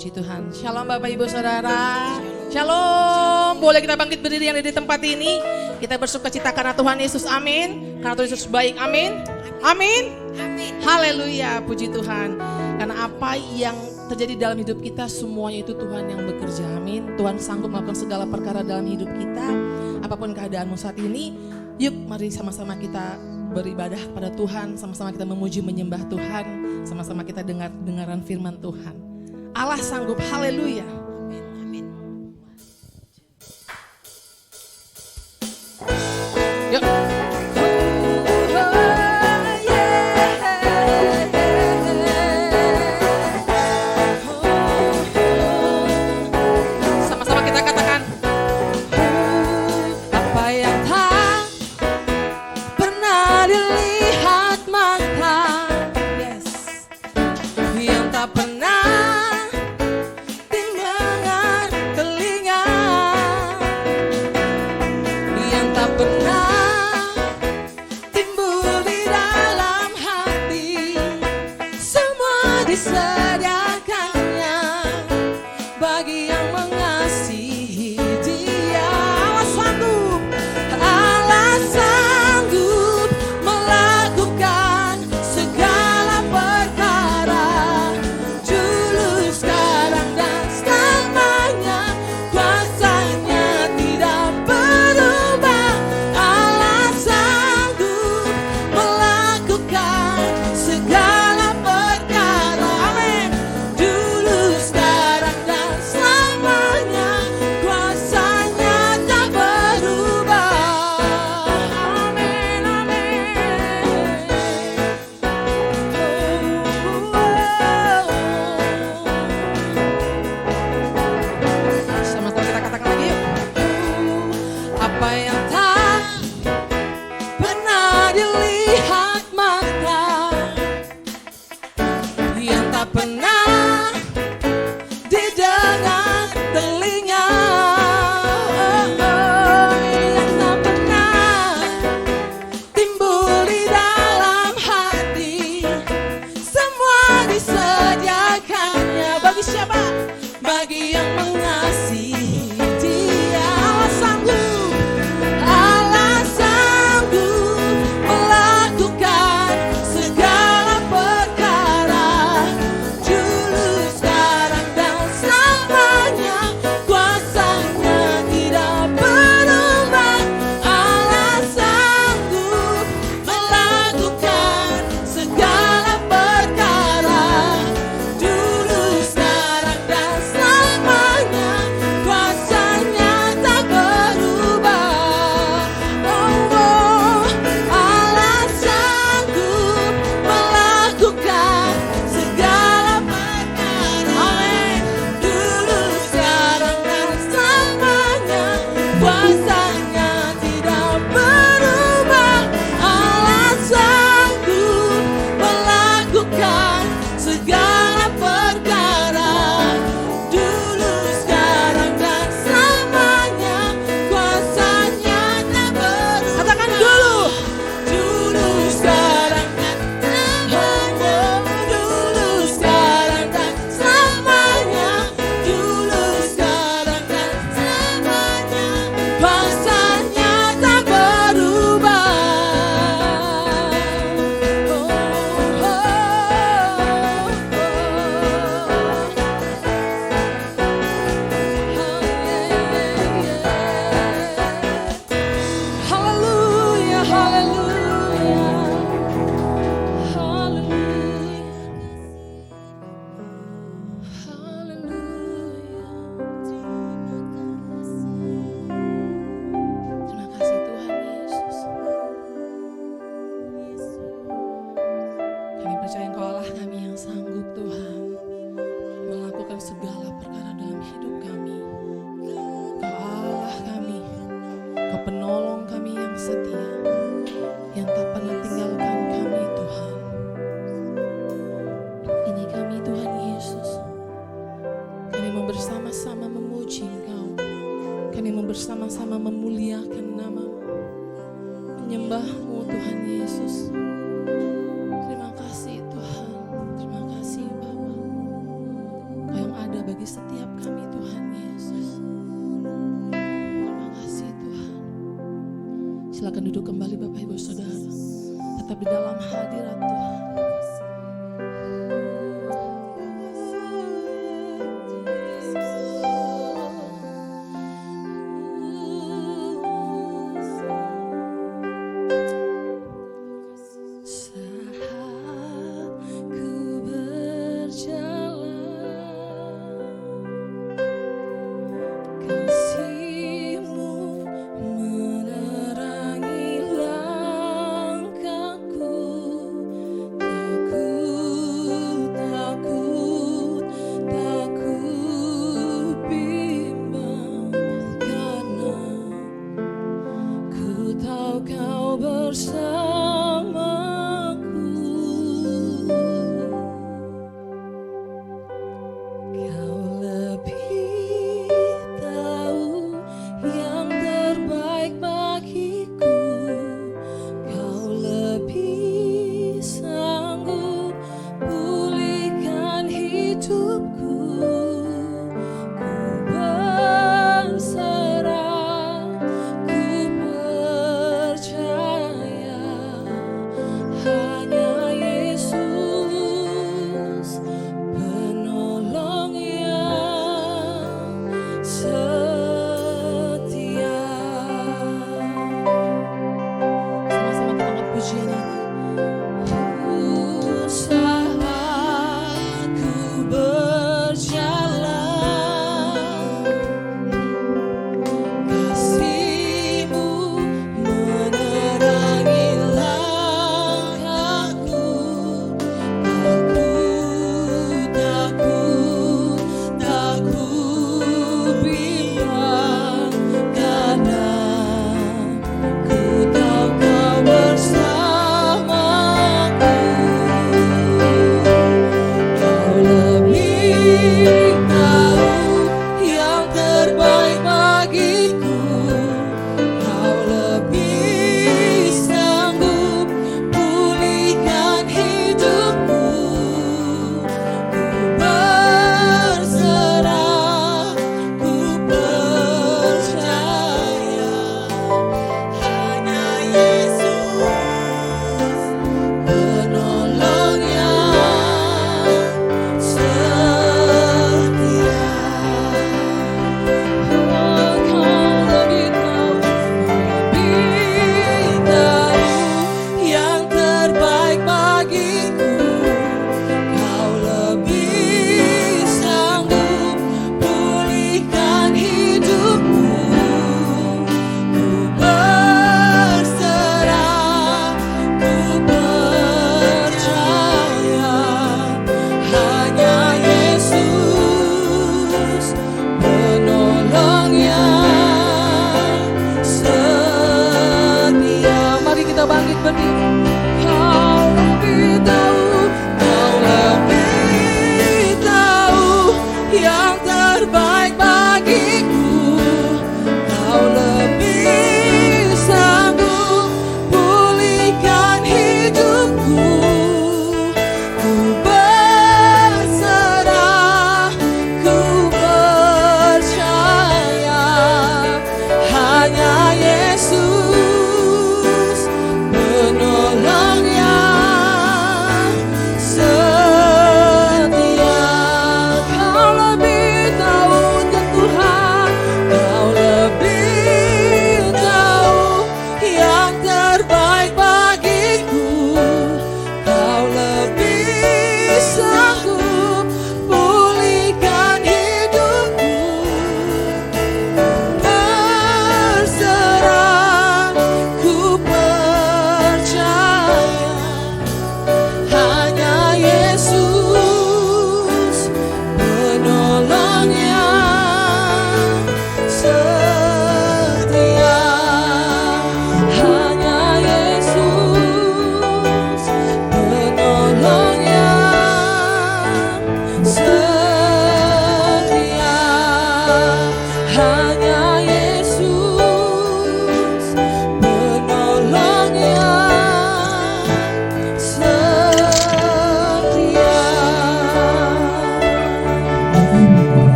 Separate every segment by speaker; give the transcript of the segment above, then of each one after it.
Speaker 1: Puji Tuhan. Shalom Bapak Ibu Saudara. Shalom. Boleh kita bangkit berdiri yang ada di tempat ini. Kita bersuka cita karena Tuhan Yesus. Amin. Karena Tuhan Yesus baik. Amin. Amin. Haleluya. Puji Tuhan. Karena apa yang terjadi dalam hidup kita semuanya itu Tuhan yang bekerja. Amin. Tuhan sanggup melakukan segala perkara dalam hidup kita. Apapun keadaanmu saat ini, yuk mari sama-sama kita beribadah kepada Tuhan, sama-sama kita memuji menyembah Tuhan, sama-sama kita dengaran firman Tuhan. Allah sanggup, haleluya. Amin. Yuk. Sama-sama kita katakan, apa yang tak pernah dilihat mata, yes, yang tak pernah disediakannya bagi yang mengasihi Dia. Allah sanggup melakukan segala perkara dulu, sekarang dan selamanya. Kuasanya tidak berubah. Allah sanggup melakukan segala bagi yang mengasihi Dia. Allah sanggup melakukan segala perkara dulu, sekarang dan selamanya. Kuasanya tidak berubah. Allah sanggup melakukan segala perkara dulu, sekarang dan selamanya. Kuasanya tak berubah. Oh, Allah sanggup melakukan segala perkara. Amin. Dulu, sekarang dan selamanya. Kuasanya tidak berubah. Allah sanggup melakukan segala perkara dulu, sekarang dan selamanya. Kuasanya tak berubah. Katakan dulu, sekarang dan selamanya. Dulu, sekarang dan selamanya. Dulu, sekarang dan selamanya. Kuasanya tak berubah. Haleluya, haleluya, Terima kasih Tuhan Yesus. Kami percaya Engkau Allah kami yang sanggup Tuhan melakukan segala perkara dalam hidup kami. Engkau Allah kami, Engkau penolong kami yang setia, yang tak pernah tinggalkan kami Tuhan. Ini kami Tuhan Yesus. Kami mau bersama-sama memuji Engkau. Kami mau bersama-sama memuliakan nama-Mu, menyembah-Mu Tuhan Yesus. Terima kasih Tuhan. Terima kasih Bapa. Kau yang ada bagi Silakan duduk kembali Bapak Ibu Saudara. Tetap di dalam hadirat Tuhan.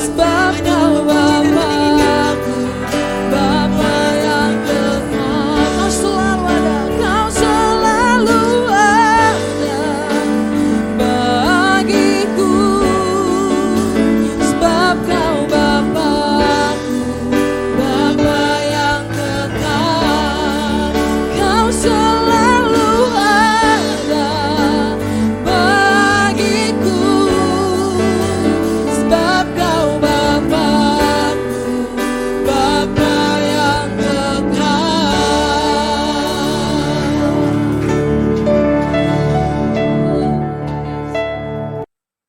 Speaker 1: sebab Kau Bapa-Ku, Bapa yang kekal. Kau selalu ada, Kau selalu ada bagiku, sebab Kau Bapa-Ku, Bapa yang kekal. Kau selalu ada bagiku, sebab Kau Bapa-Ku, Bapa yang kekal.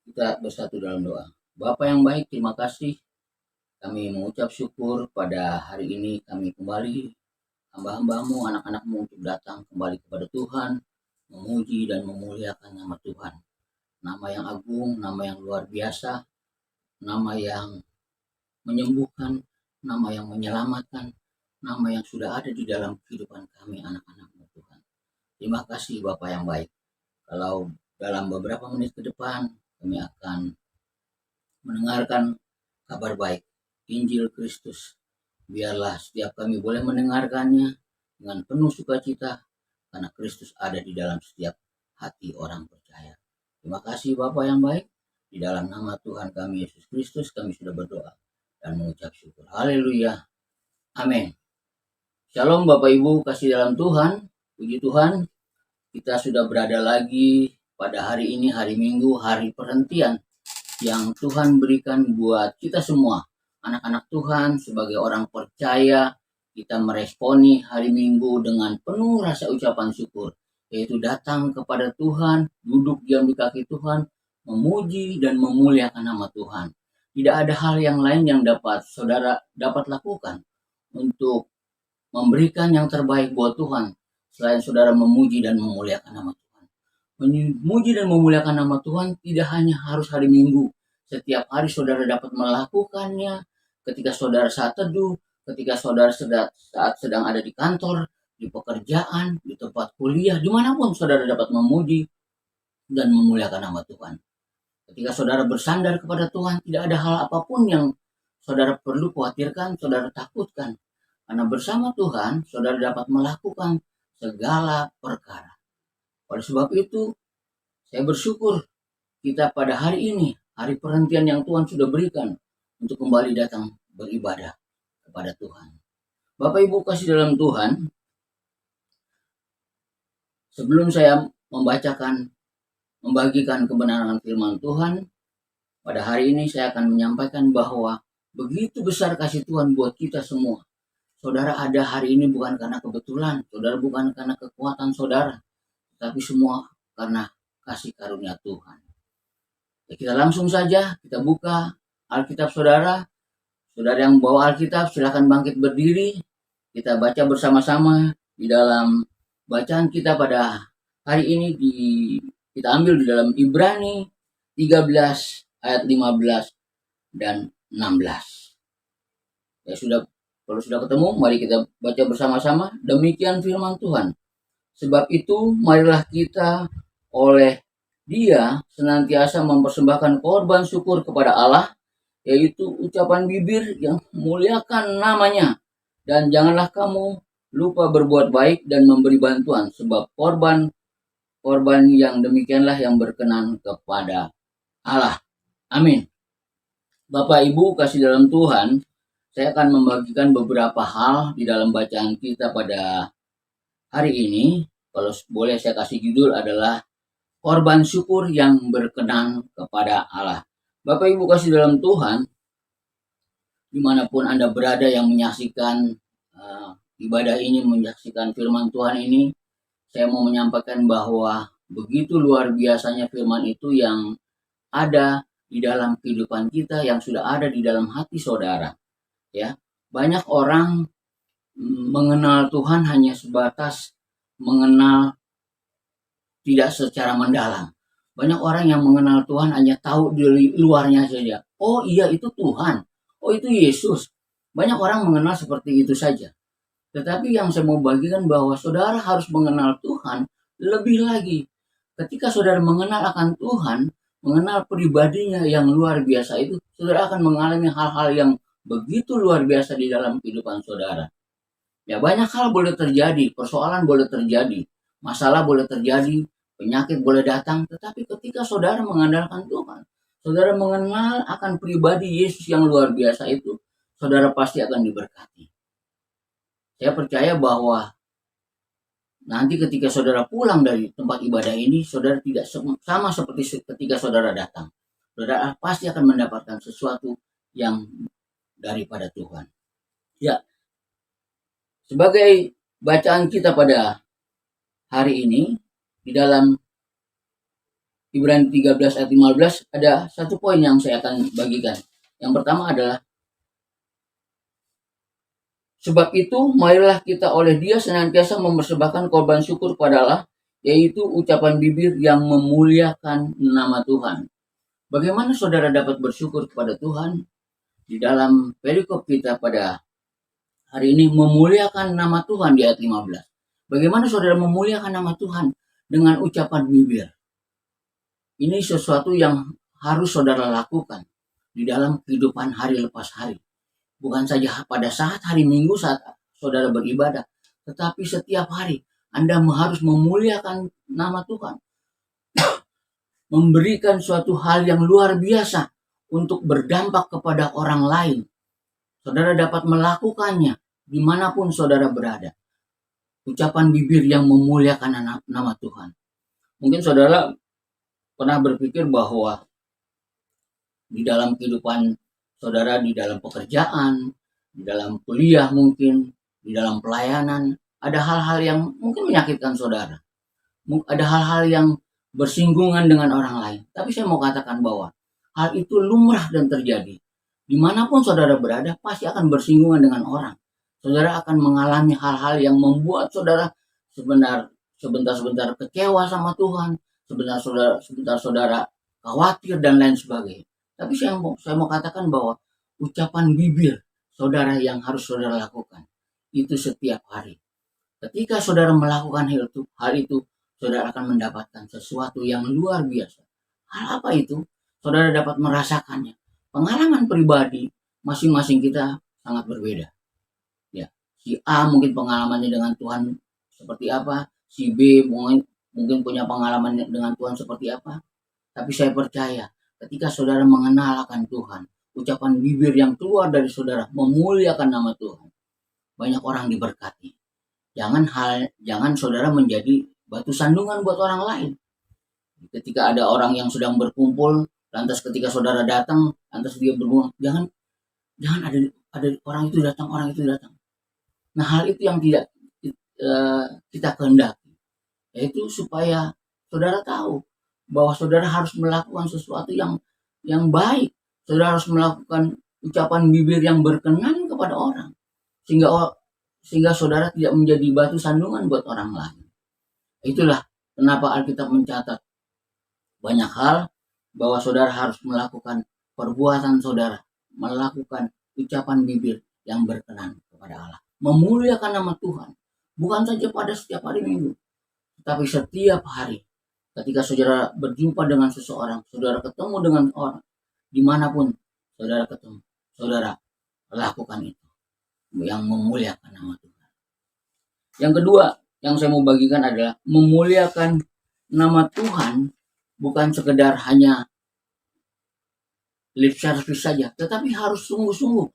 Speaker 2: Kita bersatu dalam doa. Bapa yang baik, terima kasih. Kami mengucap syukur pada hari ini kami kembali hamba-hambamu, anak-anakmu untuk datang kembali kepada Tuhan, memuji dan memuliakan nama Tuhan. Nama yang agung, nama yang luar biasa, nama yang menyembuhkan, nama yang menyelamatkan, nama yang sudah ada di dalam kehidupan kami anak-anakmu Tuhan. Terima kasih Bapa yang baik. Kalau dalam beberapa menit ke depan kami akan mendengarkan kabar baik, Injil Kristus. Biarlah setiap kami boleh mendengarkannya dengan penuh sukacita, karena Kristus ada di dalam setiap hati orang percaya. Terima kasih Bapa yang baik. Di dalam nama Tuhan kami Yesus Kristus kami sudah berdoa dan mengucap syukur. Haleluya. Amin. Shalom Bapak Ibu kasih dalam Tuhan. Puji Tuhan, kita sudah berada lagi pada hari ini, hari Minggu, hari perhentian yang Tuhan berikan buat kita semua, anak-anak Tuhan. Sebagai orang percaya, kita meresponi hari Minggu dengan penuh rasa ucapan syukur, yaitu datang kepada Tuhan, duduk diam di kaki Tuhan, memuji dan memuliakan nama Tuhan. Tidak ada hal yang lain yang dapat saudara dapat lakukan untuk memberikan yang terbaik buat Tuhan selain saudara memuji dan memuliakan nama Tuhan. Memuji dan memuliakan nama Tuhan tidak hanya harus hari Minggu. Setiap hari saudara dapat melakukannya ketika saudara saat teduh, ketika saudara saat sedang ada di kantor, di pekerjaan, di tempat kuliah, dimanapun saudara dapat memuji dan memuliakan nama Tuhan. Ketika saudara bersandar kepada Tuhan, tidak ada hal apapun yang saudara perlu khawatirkan, saudara takutkan. Karena bersama Tuhan, saudara dapat melakukan segala perkara. Oleh sebab itu, saya bersyukur kita pada hari ini, hari perhentian yang Tuhan sudah berikan untuk kembali datang beribadah kepada Tuhan. Bapak Ibu kasih dalam Tuhan, sebelum saya membagikan kebenaran firman Tuhan, pada hari ini saya akan menyampaikan bahwa begitu besar kasih Tuhan buat kita semua. Saudara ada hari ini bukan karena kebetulan, saudara bukan karena kekuatan saudara, tapi semua karena kasih karunia Tuhan. Ya, kita langsung saja, kita buka Alkitab saudara. Saudara yang bawa Alkitab silakan bangkit berdiri. Kita baca bersama-sama di dalam bacaan kita pada hari ini. Kita ambil di dalam Ibrani 13 ayat 15 dan 16. Ya kalau sudah ketemu, mari kita baca bersama-sama. Demikian firman Tuhan. Sebab itu, marilah kita oleh Dia senantiasa mempersembahkan korban syukur kepada Allah, yaitu ucapan bibir yang memuliakan namanya. Dan janganlah kamu lupa berbuat baik dan memberi bantuan, sebab korban yang demikianlah yang berkenan kepada Allah. Amin. Bapak Ibu kasih dalam Tuhan, saya akan membagikan beberapa hal di dalam bacaan kita pada hari ini. Kalau boleh saya kasih judul adalah korban syukur yang berkenan kepada Allah. Bapak Ibu kasih dalam Tuhan, dimanapun Anda berada yang menyaksikan ibadah ini, menyaksikan firman Tuhan ini, saya mau menyampaikan bahwa begitu luar biasanya firman itu yang ada di dalam kehidupan kita, yang sudah ada di dalam hati saudara. Ya, banyak orang mengenal Tuhan hanya sebatas mengenal, tidak secara mendalam. Banyak orang yang mengenal Tuhan hanya tahu di luarnya saja. Oh iya, itu Tuhan. Oh itu Yesus. Banyak orang mengenal seperti itu saja. Tetapi yang saya mau bagikan bahwa saudara harus mengenal Tuhan lebih lagi. Ketika saudara mengenal akan Tuhan, mengenal pribadinya yang luar biasa itu, saudara akan mengalami hal-hal yang begitu luar biasa di dalam kehidupan saudara. Ya, banyak hal boleh terjadi, persoalan boleh terjadi, masalah boleh terjadi, penyakit boleh datang, tetapi ketika saudara mengandalkan Tuhan, saudara mengenal akan pribadi Yesus yang luar biasa itu, saudara pasti akan diberkati. Saya percaya bahwa nanti ketika saudara pulang dari tempat ibadah ini, saudara tidak sama seperti ketika saudara datang. Saudara pasti akan mendapatkan sesuatu yang daripada Tuhan. Ya, sebagai bacaan kita pada hari ini, di dalam Ibrani 13 ayat 15, ada satu poin yang saya akan bagikan. Yang pertama adalah, sebab itu marilah kita oleh Dia senantiasa mempersembahkan korban syukur kepada Allah, yaitu ucapan bibir yang memuliakan nama Tuhan. Bagaimana saudara dapat bersyukur kepada Tuhan? Di dalam perikop kita pada hari ini, memuliakan nama Tuhan di ayat 15. Bagaimana saudara memuliakan nama Tuhan? Dengan ucapan bibir. Ini sesuatu yang harus saudara lakukan di dalam kehidupan hari lepas hari. Bukan saja pada saat hari Minggu saat saudara beribadah, tetapi setiap hari Anda harus memuliakan nama Tuhan. Memberikan suatu hal yang luar biasa untuk berdampak kepada orang lain. Saudara dapat melakukannya dimanapun saudara berada. Ucapan bibir yang memuliakan nama Tuhan. Mungkin saudara pernah berpikir bahwa di dalam kehidupan saudara, di dalam pekerjaan, di dalam kuliah mungkin, di dalam pelayanan, ada hal-hal yang mungkin menyakitkan saudara. Ada hal-hal yang bersinggungan dengan orang lain. Tapi saya mau katakan bahwa hal itu lumrah dan terjadi. Dimanapun saudara berada, pasti akan bersinggungan dengan orang. Saudara akan mengalami hal-hal yang membuat saudara sebentar-sebentar kecewa sama Tuhan, sebentar saudara khawatir dan lain sebagainya. Tapi saya mau katakan bahwa ucapan bibir saudara yang harus saudara lakukan itu setiap hari. Ketika saudara melakukan hal itu, saudara akan mendapatkan sesuatu yang luar biasa. Hal apa itu? Saudara dapat merasakannya. Pengalaman pribadi masing-masing kita sangat berbeda. Ya, si A mungkin pengalamannya dengan Tuhan seperti apa, si B mungkin punya pengalaman dengan Tuhan seperti apa. Tapi saya percaya ketika saudara mengenal akan Tuhan, ucapan bibir yang keluar dari saudara memuliakan nama Tuhan, banyak orang diberkati. Jangan saudara menjadi batu sandungan buat orang lain. Ketika ada orang yang sedang berkumpul, lantas ketika saudara datang, lantas dia berbuang, jangan ada orang itu datang. Nah, hal itu yang tidak kita kehendaki, yaitu supaya saudara tahu bahwa saudara harus melakukan sesuatu yang baik. Saudara harus melakukan ucapan bibir yang berkenan kepada orang, sehingga saudara tidak menjadi batu sandungan buat orang lain. Itulah kenapa Alkitab mencatat banyak hal bahwa saudara harus melakukan perbuatan saudara, melakukan ucapan bibir yang berkenan kepada Allah, memuliakan nama Tuhan, bukan saja pada setiap hari Minggu, tapi setiap hari. Ketika saudara berjumpa dengan seseorang, saudara ketemu dengan orang, dimanapun saudara ketemu, saudara lakukan itu, yang memuliakan nama Tuhan. Yang kedua yang saya mau bagikan adalah memuliakan nama Tuhan bukan sekedar hanya lip service saja, tetapi harus sungguh-sungguh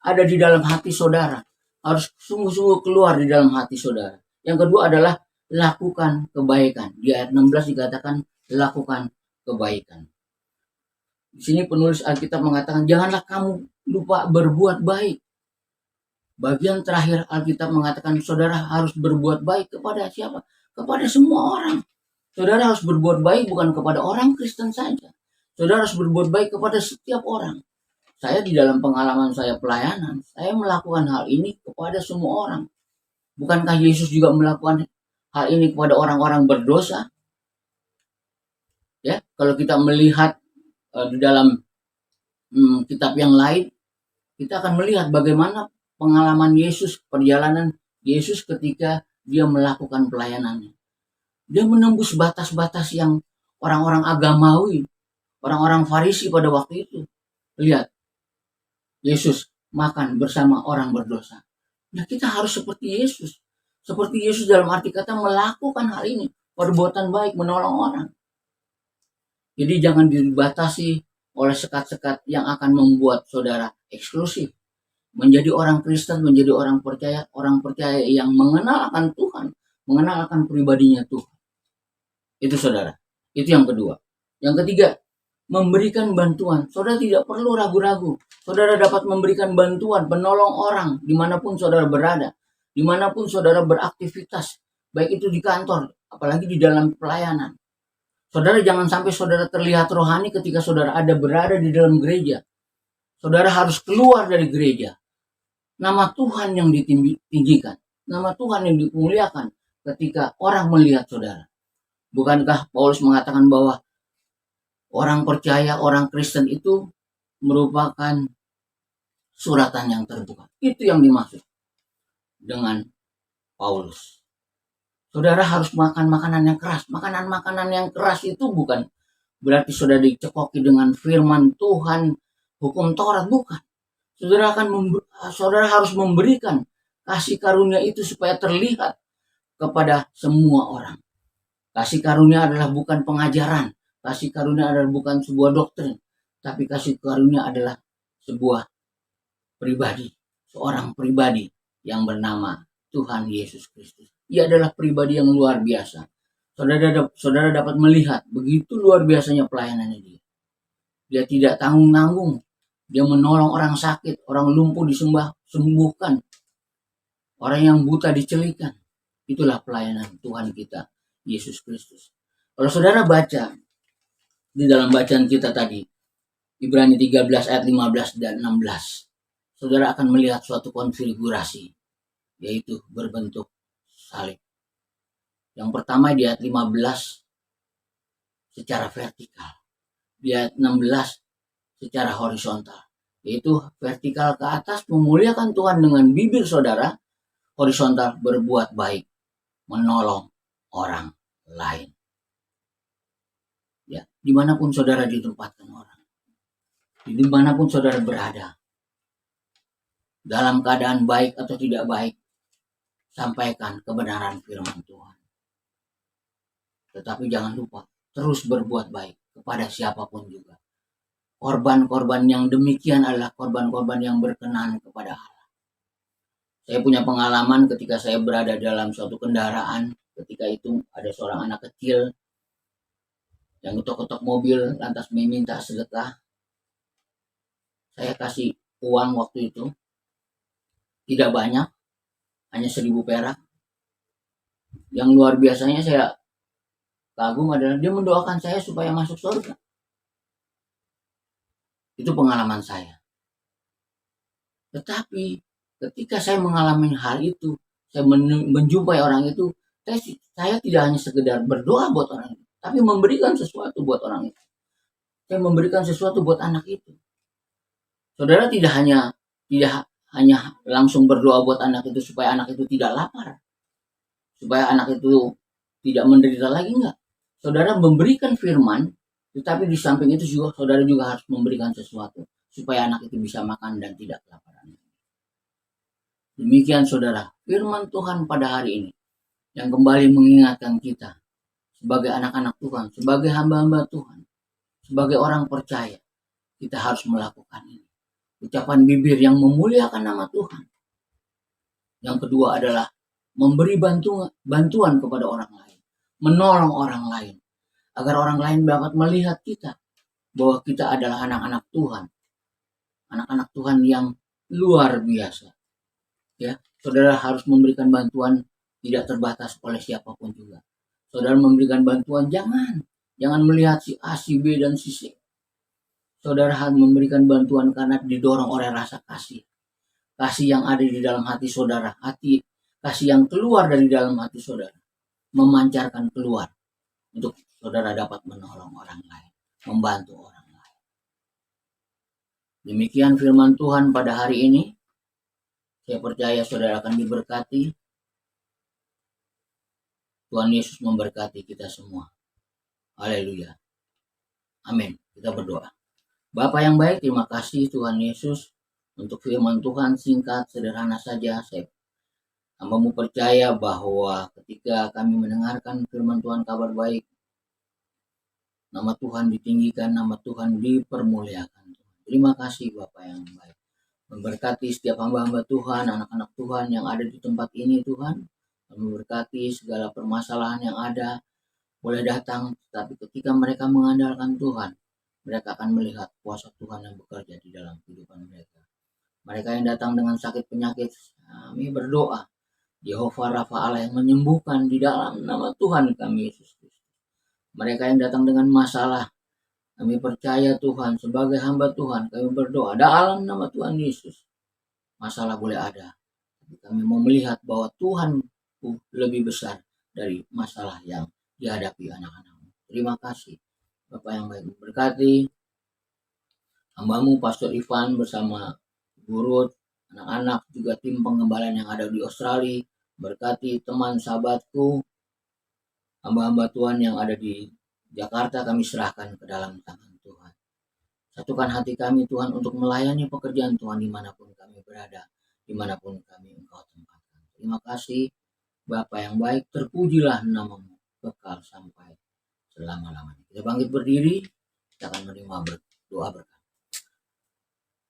Speaker 2: ada di dalam hati saudara, harus sungguh-sungguh keluar di dalam hati saudara. Yang kedua adalah lakukan kebaikan. Di ayat 16 dikatakan lakukan kebaikan. Di sini penulis Alkitab mengatakan janganlah kamu lupa berbuat baik. Bagian terakhir Alkitab mengatakan saudara harus berbuat baik kepada siapa? Kepada semua orang. Saudara harus berbuat baik bukan kepada orang Kristen saja. Saudara harus berbuat baik kepada setiap orang. Saya di dalam pengalaman saya pelayanan, saya melakukan hal ini kepada semua orang. Bukankah Yesus juga melakukan hal ini kepada orang-orang berdosa? Ya, kalau kita melihat di dalam kitab yang lain, kita akan melihat bagaimana pengalaman Yesus, perjalanan Yesus ketika dia melakukan pelayanannya. Dia menembus batas-batas yang orang-orang agamawi, orang-orang Farisi pada waktu itu. Lihat, Yesus makan bersama orang berdosa. Nah, kita harus seperti Yesus. Seperti Yesus dalam arti kata melakukan hal ini. Perbuatan baik, menolong orang. Jadi jangan dibatasi oleh sekat-sekat yang akan membuat saudara eksklusif. Menjadi orang Kristen, menjadi orang percaya yang mengenal akan Tuhan, mengenal akan pribadinya Tuhan. Itu saudara. Itu yang kedua. Yang ketiga, memberikan bantuan. Saudara tidak perlu ragu-ragu. Saudara dapat memberikan bantuan, menolong orang dimanapun saudara berada, dimanapun saudara beraktivitas, baik itu di kantor, apalagi di dalam pelayanan. Saudara jangan sampai saudara terlihat rohani ketika saudara berada di dalam gereja. Saudara harus keluar dari gereja. Nama Tuhan yang ditinggikan, nama Tuhan yang dimuliakan ketika orang melihat saudara. Bukankah Paulus mengatakan bahwa orang percaya, orang Kristen itu merupakan suratan yang terbuka. Itu yang dimaksud dengan Paulus. Saudara harus makan makanan yang keras. Makanan-makanan yang keras itu bukan berarti saudara dicekoki dengan firman Tuhan, hukum Taurat, bukan. Saudara harus memberikan kasih karunia itu supaya terlihat kepada semua orang. Kasih karunia adalah bukan pengajaran. Kasih karunia adalah bukan sebuah doktrin. Tapi kasih karunia adalah sebuah pribadi. Seorang pribadi yang bernama Tuhan Yesus Kristus. Ia adalah pribadi yang luar biasa. Saudara dapat melihat begitu luar biasanya pelayanannya dia. Dia tidak tanggung-tanggung. Dia menolong orang sakit, orang lumpuh disembuhkan. Orang yang buta dicelikan. Itulah pelayanan Tuhan kita, Yesus Kristus. Kalau saudara baca di dalam bacaan kita tadi, Ibrani 13 ayat 15 dan 16, saudara akan melihat suatu konfigurasi, yaitu berbentuk salib. Yang pertama di ayat 15 secara vertikal, di ayat 16 secara horizontal, yaitu vertikal ke atas memuliakan Tuhan dengan bibir saudara, horizontal berbuat baik, menolong orang lain. Ya, dimanapun saudara ditempatkan orang, dimanapun saudara berada, dalam keadaan baik atau tidak baik, sampaikan kebenaran firman Tuhan. Tetapi jangan lupa terus berbuat baik kepada siapapun juga. Korban-korban yang demikian adalah korban-korban yang berkenan kepada Allah. Saya punya pengalaman ketika saya berada dalam suatu kendaraan. Ketika itu ada seorang anak kecil yang ketok-ketok mobil lantas meminta sedekah. Saya kasih uang waktu itu. Tidak banyak, hanya 1.000 perak. Yang luar biasanya saya kagum adalah dia mendoakan saya supaya masuk surga. Itu pengalaman saya. Tetapi ketika saya mengalami hal itu, saya menjumpai orang itu, saya tidak hanya sekedar berdoa buat orang itu, tapi memberikan sesuatu buat orang itu. Saya memberikan sesuatu buat anak itu. Saudara tidak hanya langsung berdoa buat anak itu supaya anak itu tidak lapar, supaya anak itu tidak menderita lagi, enggak. Saudara memberikan firman, tetapi di samping itu juga saudara juga harus memberikan sesuatu supaya anak itu bisa makan dan tidak kelaparan. Demikian saudara, firman Tuhan pada hari ini yang kembali mengingatkan kita sebagai anak-anak Tuhan, sebagai hamba-hamba Tuhan, sebagai orang percaya, kita harus melakukan ini. Ucapan bibir yang memuliakan nama Tuhan. Yang kedua adalah memberi bantuan kepada orang lain, menolong orang lain, agar orang lain dapat melihat kita bahwa kita adalah anak-anak Tuhan. Anak-anak Tuhan yang luar biasa. Ya, saudara harus memberikan bantuan tidak terbatas oleh siapapun juga. Saudara memberikan bantuan jangan melihat si A, si B dan si C. Saudara harus memberikan bantuan karena didorong oleh rasa kasih. Kasih yang ada di dalam hati saudara, kasih yang keluar dari dalam hati saudara, memancarkan keluar untuk saudara dapat menolong orang lain, membantu orang lain. Demikian firman Tuhan pada hari ini. Saya percaya saudara akan diberkati. Tuhan Yesus memberkati kita semua. Haleluya. Amin. Kita berdoa. Bapa yang baik, terima kasih Tuhan Yesus untuk firman Tuhan singkat, sederhana saja. Hamba-Mu percaya bahwa ketika kami mendengarkan firman Tuhan kabar baik, nama Tuhan ditinggikan, nama Tuhan dipermuliakan. Terima kasih Bapa yang baik. Memberkati setiap hamba-hamba Tuhan, anak-anak Tuhan yang ada di tempat ini Tuhan. Memberkati segala permasalahan yang ada, boleh datang, tapi ketika mereka mengandalkan Tuhan, mereka akan melihat kuasa Tuhan yang bekerja di dalam kehidupan mereka. Mereka yang datang dengan sakit penyakit, kami berdoa, Yehova Rafa Allah yang menyembuhkan di dalam nama Tuhan kami Yesus Kristus. Mereka yang datang dengan masalah, kami percaya Tuhan sebagai hamba Tuhan, kami berdoa dalam nama Tuhan Yesus. Masalah boleh ada, tapi kami mau melihat bahwa Tuhan lebih besar dari masalah yang dihadapi anak-anak-Mu. Terima kasih Bapak yang baik, memberkati hamba-Mu Pastor Ivan bersama guru, anak-anak, juga tim pengembalaan yang ada di Australia. Berkati teman sahabatku, hamba-hamba Tuhan yang ada di Jakarta, kami serahkan ke dalam tangan Tuhan. Satukan hati kami Tuhan untuk melayani pekerjaan Tuhan dimanapun kami berada, dimanapun kami Engkau tempatkan. Terima kasih Bapa yang baik, terpujilah nama-Mu kekal sampai selama-lamanya. Kita bangkit berdiri, kita akan menerima doa berkat.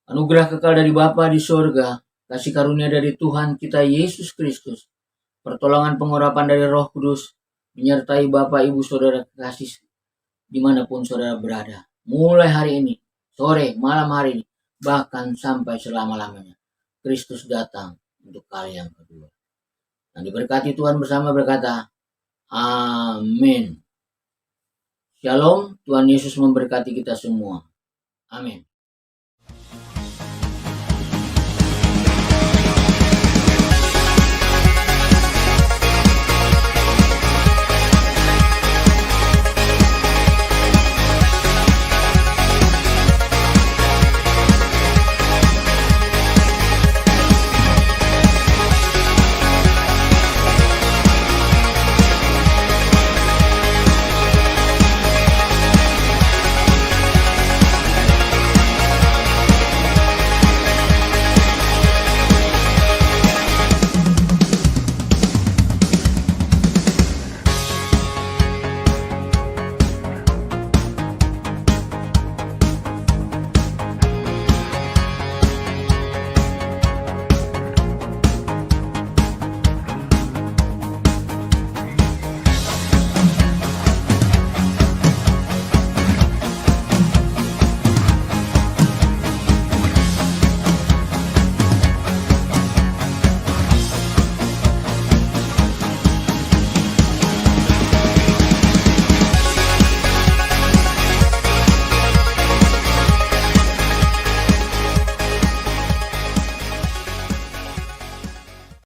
Speaker 2: Anugerah kekal dari Bapa di surga, kasih karunia dari Tuhan kita Yesus Kristus, pertolongan pengurapan dari Roh Kudus, menyertai Bapak, Ibu, Saudara kekasih dimanapun saudara berada. Mulai hari ini, sore, malam hari ini, bahkan sampai selama-lamanya. Kristus datang untuk kali yang kedua. Dan diberkati Tuhan bersama berkata, amin. Shalom, Tuhan Yesus memberkati kita semua. Amin.